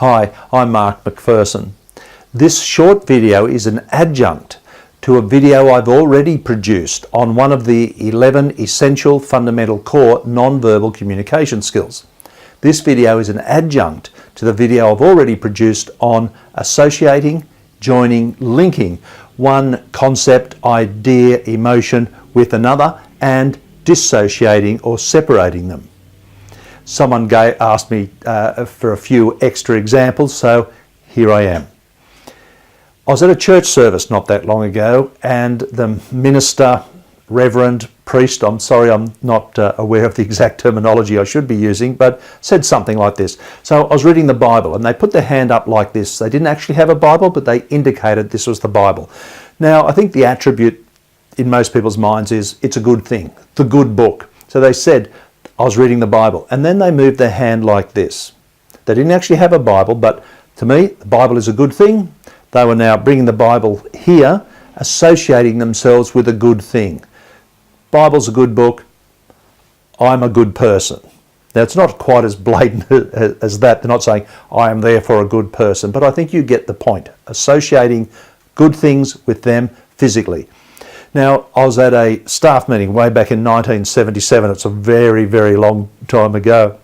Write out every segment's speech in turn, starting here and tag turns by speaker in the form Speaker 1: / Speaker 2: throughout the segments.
Speaker 1: Hi, I'm Mark McPherson. This short video is an adjunct to a video I've already produced on one of the 11 essential fundamental core non-verbal communication skills. This video is an adjunct to the video I've already produced on associating, joining, linking one concept, idea, emotion with another and dissociating or separating them. Someone asked me for a few extra examples, so here I am. I was at a church service not that long ago, and the minister, reverend, priest, I'm sorry I'm not aware of the exact terminology I should be using, but said something like this. So I was reading the Bible and they put their hand up like this. They didn't actually have a Bible, but they indicated this was the Bible. Now I think the attribute in most people's minds is it's a good thing, the good book. So they said, I was reading the Bible, and then they moved their hand like this. They didn't actually have a Bible, but to me, the Bible is a good thing. They were now bringing the Bible here, associating themselves with a good thing. Bible's a good book. I'm a good person. Now, it's not quite as blatant as that. They're not saying, I am therefore a good person, but I think you get the point, associating good things with them physically. Now, I was at a staff meeting way back in 1977. It's a very, very long time ago.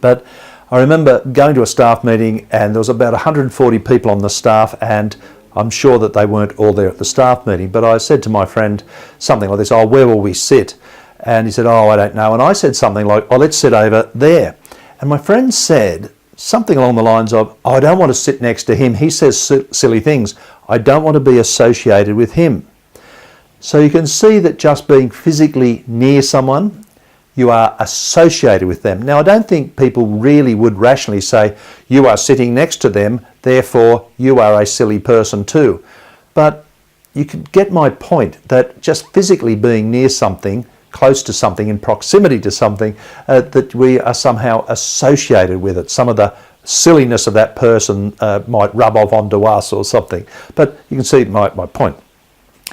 Speaker 1: But I remember going to a staff meeting and there was about 140 people on the staff, and I'm sure that they weren't all there at the staff meeting. But I said to my friend something like this, oh, where will we sit? And he said, oh, I don't know. And I said something like, oh, let's sit over there. And my friend said something along the lines of, oh, I don't want to sit next to him. He says silly things. I don't want to be associated with him. So you can see that just being physically near someone, you are associated with them. Now, I don't think people really would rationally say, you are sitting next to them, therefore you are a silly person too. But you can get my point that just physically being near something, close to something, in proximity to something, that we are somehow associated with it. Some of the silliness of that person might rub off onto us or something. But you can see my point.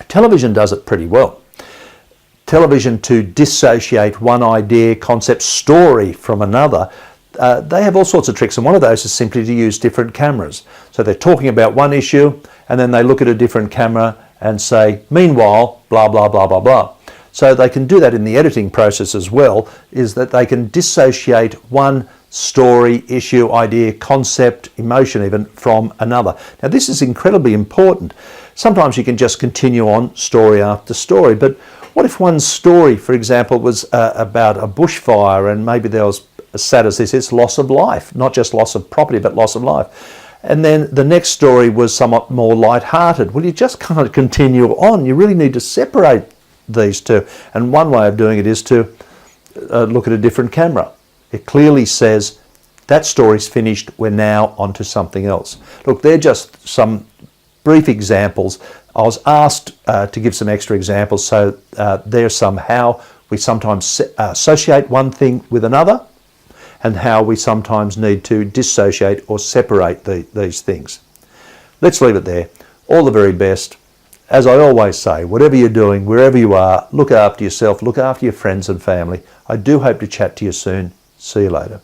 Speaker 1: Television does it pretty well. Television, to dissociate one idea, concept, story from another, they have all sorts of tricks, and one of those is simply to use different cameras. So they're talking about one issue and then they look at a different camera and say, meanwhile, blah, blah, blah, blah, blah. So they can do that in the editing process as well, is that they can dissociate one story, issue, idea, concept, emotion even from another. Now this is incredibly important. Sometimes you can just continue on story after story, but what if one story, for example, was about a bushfire, and maybe there was, as sad as this is, loss of life, not just loss of property, but loss of life. And then the next story was somewhat more light-hearted. Well, you just can't continue on. You really need to separate these two. And one way of doing it is to look at a different camera. It clearly says that story's finished, we're now onto something else. Look, they're just some brief examples. I was asked to give some extra examples, so there's some how we sometimes associate one thing with another and how we sometimes need to dissociate or separate these things. Let's leave it there. All the very best. As I always say, whatever you're doing, wherever you are, look after yourself, look after your friends and family. I do hope to chat to you soon. See you later.